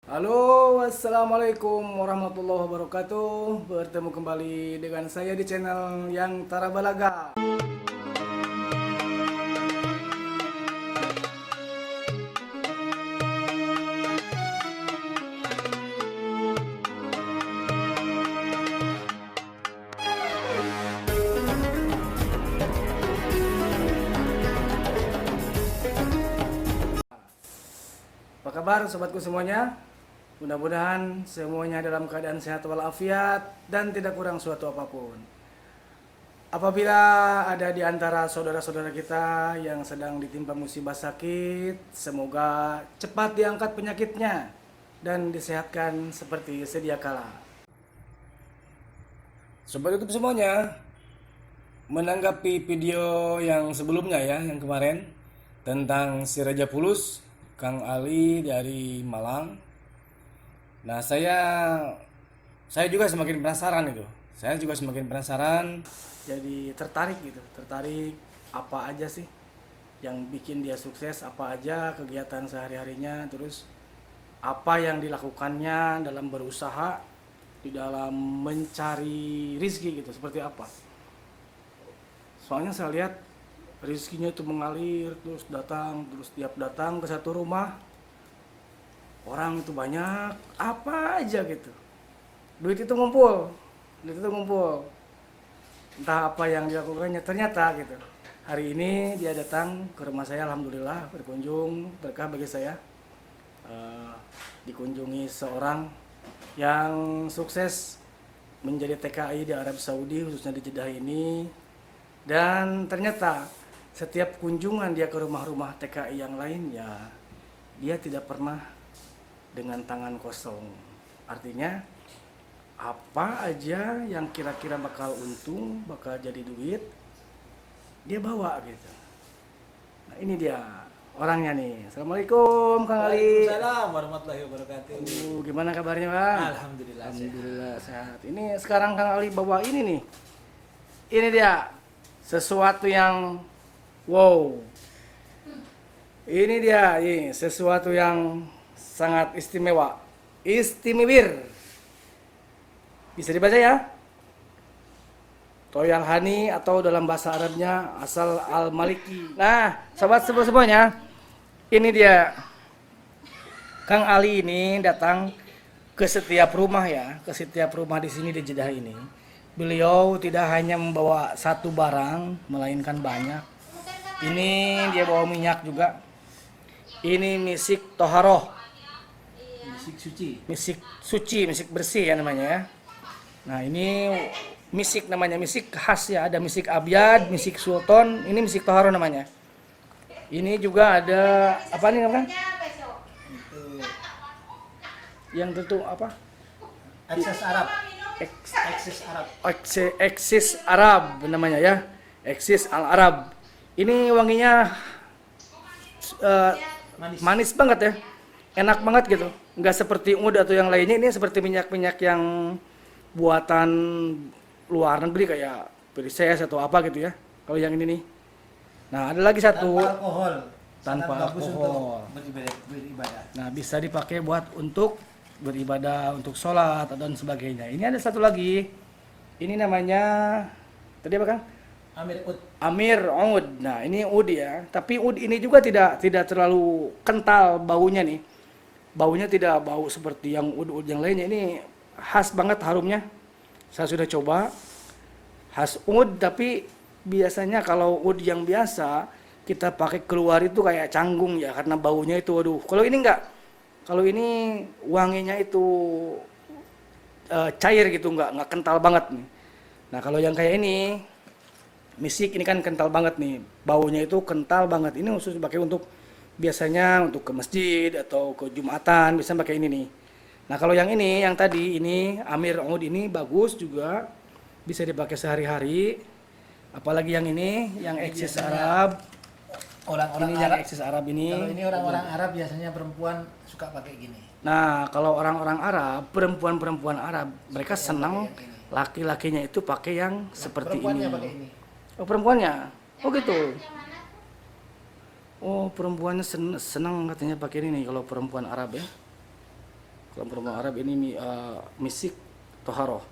Halo, assalamualaikum warahmatullahi wabarakatuh. Bertemu kembali dengan saya di channel Yang Tara Balaga. Apa kabar sobatku semuanya? Mudah-mudahan semuanya dalam keadaan sehat walafiat dan tidak kurang suatu apapun. Apabila ada di antara saudara-saudara kita yang sedang ditimpa musibah sakit, semoga cepat diangkat penyakitnya dan disehatkan seperti sedia kala. Sobat YouTube semuanya, menanggapi video yang sebelumnya ya, yang kemarin tentang si Raja Pulus, Kang Ali dari Malang. Nah, saya juga semakin penasaran itu. Saya juga semakin penasaran, jadi tertarik gitu, tertarik apa aja sih yang bikin dia sukses, apa aja kegiatan sehari-harinya, terus apa yang dilakukannya dalam berusaha di dalam mencari rizki gitu, seperti apa. Soalnya saya lihat rizkinya itu mengalir terus datang, terus tiap datang ke satu rumah orang itu banyak, apa aja gitu. Duit itu ngumpul, entah apa yang dilakukannya, ternyata gitu. Hari ini dia datang ke rumah saya, alhamdulillah berkunjung, berkah bagi saya. Dikunjungi seorang yang sukses menjadi TKI di Arab Saudi, khususnya di Jeddah ini. Dan ternyata setiap kunjungan dia ke rumah-rumah TKI yang lainnya, dia tidak pernah dengan tangan kosong. Artinya apa aja yang kira-kira bakal untung, bakal jadi duit, dia bawa gitu. Nah, ini dia orangnya nih. Assalamualaikum Kang Ali. Waalaikumsalam warahmatullahi wabarakatuh. Gimana kabarnya Bang? Alhamdulillah. Alhamdulillah sehat. Ini sekarang Kang Ali bawa ini nih. Ini dia sesuatu yang wow. Ini dia, ini sesuatu yang sangat istimewa. Istimewir. Bisa dibaca ya? Toyal Hani atau dalam bahasa Arabnya asal Al-Maliki. Nah, sahabat semuanya, ini dia. Kang Ali ini datang ke setiap rumah ya, ke setiap rumah di sini di Jeddah ini. Beliau tidak hanya membawa satu barang, melainkan banyak. Ini dia bawa minyak juga. Ini misik toharoh. Misik suci, misik bersih ya namanya ya. Nah, ini misik namanya, misik khas ya. Ada misik abyad, misik sultan, ini misik toharoh namanya. Ini juga ada apa nih namanya? Yang tentu apa? Akses Arab. Eksis Arab namanya ya. Eksis Al Arab. Ini wanginya manis banget ya. Enak banget gitu. Enggak seperti ud atau yang lainnya, ini seperti minyak-minyak yang buatan luar negeri kayak Perises atau apa gitu ya. Kalau yang ini nih. Nah, ada lagi satu tanpa alkohol. Beribadah. Nah, bisa dipakai buat untuk beribadah, untuk sholat dan sebagainya. Ini ada satu lagi. Ini namanya tadi apa Kang? Amir Oud. Nah, ini ud ya. Tapi ud ini juga tidak terlalu kental baunya nih. Baunya tidak bau seperti yang ud yang lainnya. Ini khas banget harumnya. Saya sudah coba. Khas ud, tapi biasanya kalau ud yang biasa kita pakai keluar itu kayak canggung ya, karena baunya itu waduh. Kalau ini enggak. Kalau ini wanginya itu cair gitu, enggak kental banget nih. Nah, kalau yang kayak ini misik ini kan kental banget nih. Baunya itu kental banget. Ini khusus dipakai untuk biasanya untuk ke masjid atau ke Jumatan bisa pakai ini nih. Nah, kalau yang ini, yang tadi ini Amir Oud ini bagus juga, bisa dipakai sehari-hari. Apalagi yang ini, yang eksis Arab. Orang-orang Ini Arab. yang eksis Arab ini. Kalau ini orang-orang Arab biasanya perempuan suka pakai gini. Nah, kalau orang-orang Arab, perempuan-perempuan Arab, mereka senang laki-lakinya itu pakai yang seperti ini. Perempuannya pakai ini. Oh, perempuannya? Oh gitu. Oh, perempuannya senang katanya pakai ini nih kalau perempuan Arab ya. Kalau perempuan Arab ini misik toharoh.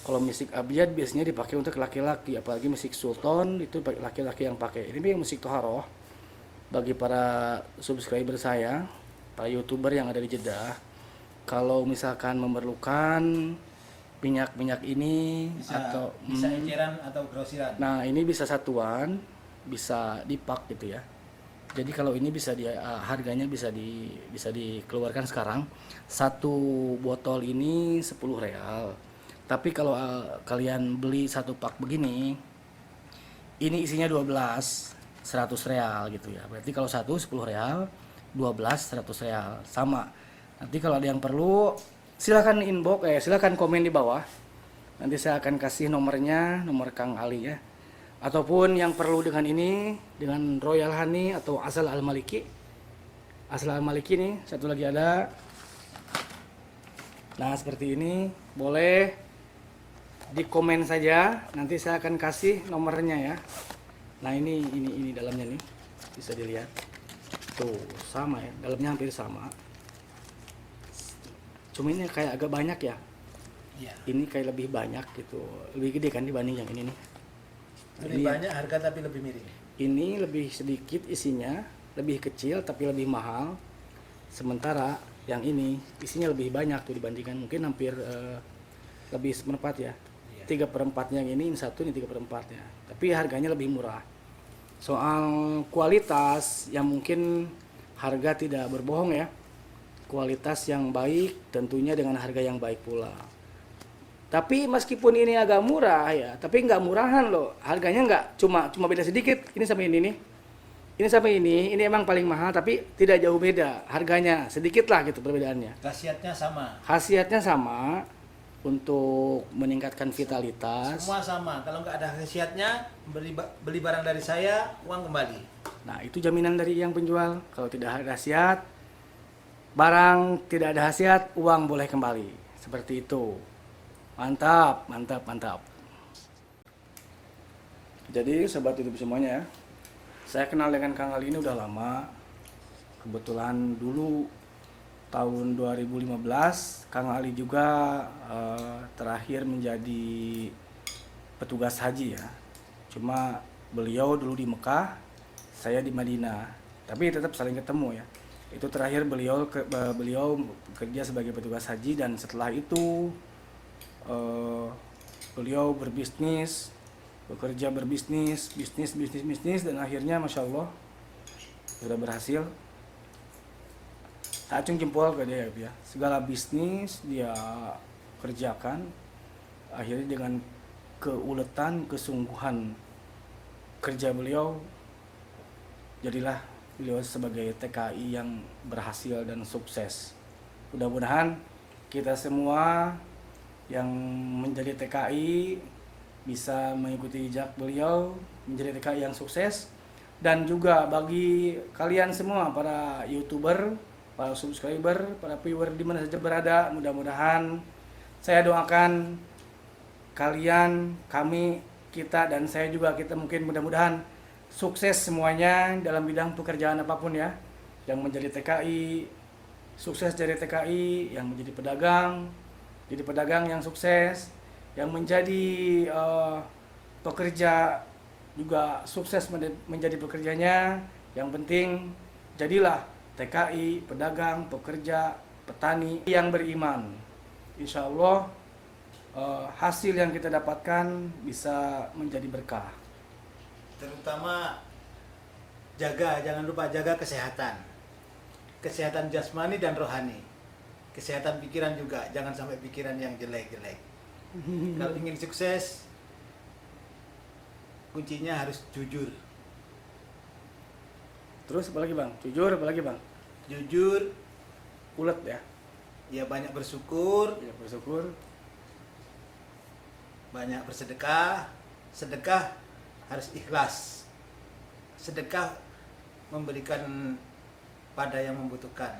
Kalau misik abyad biasanya dipakai untuk laki-laki, apalagi misik sultan itu laki-laki yang pakai. Ini misik toharoh bagi para subscriber saya, para YouTuber yang ada di Jeddah. Kalau misalkan memerlukan minyak ini bisa eceran atau grosiran. Nah, ini bisa satuan, bisa dipak gitu ya. Jadi kalau ini bisa harganya bisa dikeluarkan sekarang. Satu botol ini 10 real. Tapi kalau kalian beli satu pak begini, ini isinya 12, 100 real gitu ya. Berarti kalau satu 10 real, 12 100 real. Sama. Nanti kalau ada yang perlu silakan silakan komen di bawah. Nanti saya akan kasih nomornya, nomor Kang Ali ya. Ataupun yang perlu dengan ini, dengan Royal Honey atau Asal Al-Maliki. Asal Al-Maliki nih, satu lagi ada. Nah, seperti ini, boleh di komen saja, nanti saya akan kasih nomornya ya. Nah, ini dalamnya nih. Bisa dilihat. Tuh, sama ya, dalamnya hampir sama. Cuma ini kayak agak banyak ya. Iya. Ini kayak lebih banyak gitu, lebih gede kan dibanding yang ini nih. Lebih banyak harga tapi lebih miring. Ini lebih sedikit isinya, lebih kecil tapi lebih mahal. Sementara yang ini isinya lebih banyak tuh dibandingkan, mungkin hampir lebih seperempat ya. Iya. 3/4 yang ini satu, ini 3/4 ya. Tapi harganya lebih murah. Soal kualitas yang mungkin harga tidak berbohong ya. Kualitas yang baik tentunya dengan harga yang baik pula. Tapi meskipun ini agak murah ya, tapi nggak murahan loh. Harganya nggak cuma beda sedikit. Ini sama ini nih. Ini sama ini emang paling mahal tapi tidak jauh beda. Harganya sedikit lah gitu perbedaannya. Khasiatnya sama. Khasiatnya sama untuk meningkatkan vitalitas. Semua sama. Kalau nggak ada khasiatnya, beli barang dari saya, uang kembali. Nah, itu jaminan dari yang penjual. Kalau tidak ada khasiat, barang tidak ada khasiat, uang boleh kembali. Seperti itu. Mantap, mantap, mantap. Jadi sobat YouTube semuanya, saya kenal dengan Kang Ali ini udah lama. Kebetulan dulu tahun 2015 Kang Ali juga terakhir menjadi petugas haji ya. Cuma beliau dulu di Mekah, saya di Madinah. Tapi tetap saling ketemu ya. Itu terakhir beliau bekerja sebagai petugas haji, dan setelah itu beliau bekerja berbisnis, dan akhirnya Masya Allah sudah berhasil. Tak acung jempol ke dia ya. Segala bisnis dia kerjakan, akhirnya dengan keuletan, kesungguhan kerja beliau, jadilah beliau sebagai TKI yang berhasil dan sukses. Mudah-mudahan kita semua yang menjadi TKI bisa mengikuti jejak beliau, menjadi TKI yang sukses. Dan juga bagi kalian semua para YouTuber, para subscriber, para viewer di mana saja berada, mudah-mudahan saya doakan kalian, kami, kita, dan saya juga, kita mungkin mudah-mudahan sukses semuanya dalam bidang pekerjaan apapun ya. Yang menjadi TKI, sukses jadi TKI, yang menjadi pedagang, jadi pedagang yang sukses, yang menjadi pekerja juga sukses menjadi pekerjanya. Yang penting jadilah TKI, pedagang, pekerja, petani yang beriman. Insya Allah hasil yang kita dapatkan bisa menjadi berkah. Terutama jangan lupa jaga kesehatan. Kesehatan jasmani dan rohani. Kesehatan pikiran juga, jangan sampai pikiran yang jelek-jelek. Kalau ingin sukses, kuncinya harus jujur. Terus apalagi bang? Jujur apalagi bang? Jujur, Ulet ya? ya banyak bersyukur, Ya bersyukur. banyak bersedekah. Sedekah harus ikhlas. Sedekah memberikan pada yang membutuhkan.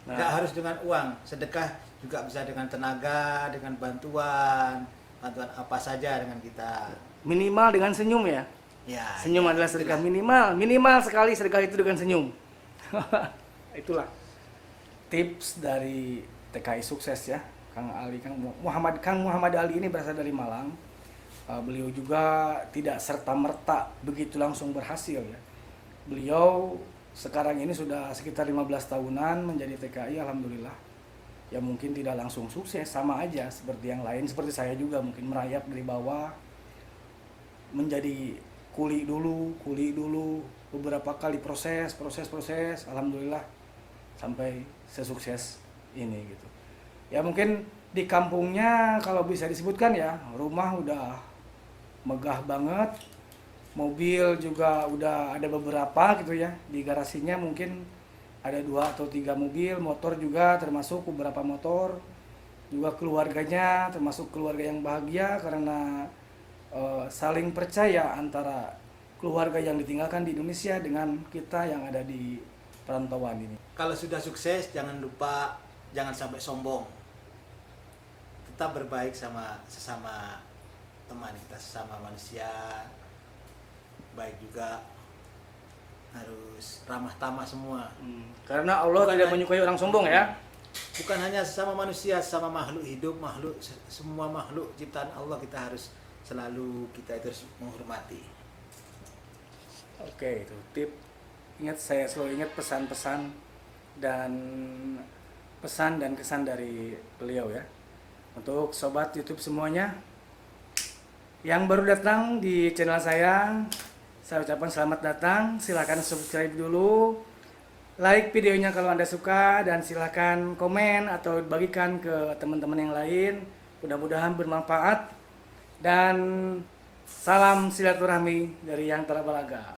Nah. Tidak harus dengan uang. Sedekah juga bisa dengan tenaga, dengan bantuan apa saja dengan kita. Minimal dengan senyum ya? Ya, Senyum ya, adalah sedekah itulah. minimal sekali sedekah itu dengan senyum. Itulah tips dari TKI sukses ya. Kang Muhammad Ali ini berasal dari Malang. Beliau juga tidak serta-merta begitu langsung berhasil ya. Beliau sekarang ini sudah sekitar 15 tahunan menjadi TKI, alhamdulillah. Ya mungkin tidak langsung sukses, sama aja seperti yang lain, seperti saya juga mungkin merayap dari bawah, menjadi kuli dulu, beberapa kali proses, alhamdulillah sampai sesukses ini gitu. Ya mungkin di kampungnya kalau bisa disebutkan ya, rumah udah megah banget, mobil juga udah ada beberapa gitu ya, di garasinya mungkin ada 2 atau 3 mobil, motor juga termasuk beberapa motor, juga keluarganya termasuk keluarga yang bahagia karena saling percaya antara keluarga yang ditinggalkan di Indonesia dengan kita yang ada di perantauan ini. Kalau sudah sukses, jangan lupa, jangan sampai sombong. Tetap berbaik sama sesama teman kita, sesama manusia. Baik juga, harus ramah tamah semua. Karena Allah tidak menyukai orang sombong ya. Bukan hanya sesama manusia, sesama makhluk hidup, semua makhluk ciptaan Allah kita harus selalu harus menghormati. Oke, itu tip. Saya selalu ingat pesan-pesan dan kesan dari beliau ya. Untuk sobat YouTube semuanya yang baru datang di channel saya ucapkan selamat datang. Silahkan subscribe dulu, like videonya kalau Anda suka, dan silahkan komen atau bagikan ke teman-teman yang lain. Mudah-mudahan bermanfaat, dan salam silaturahmi dari Yang Telah Balaga.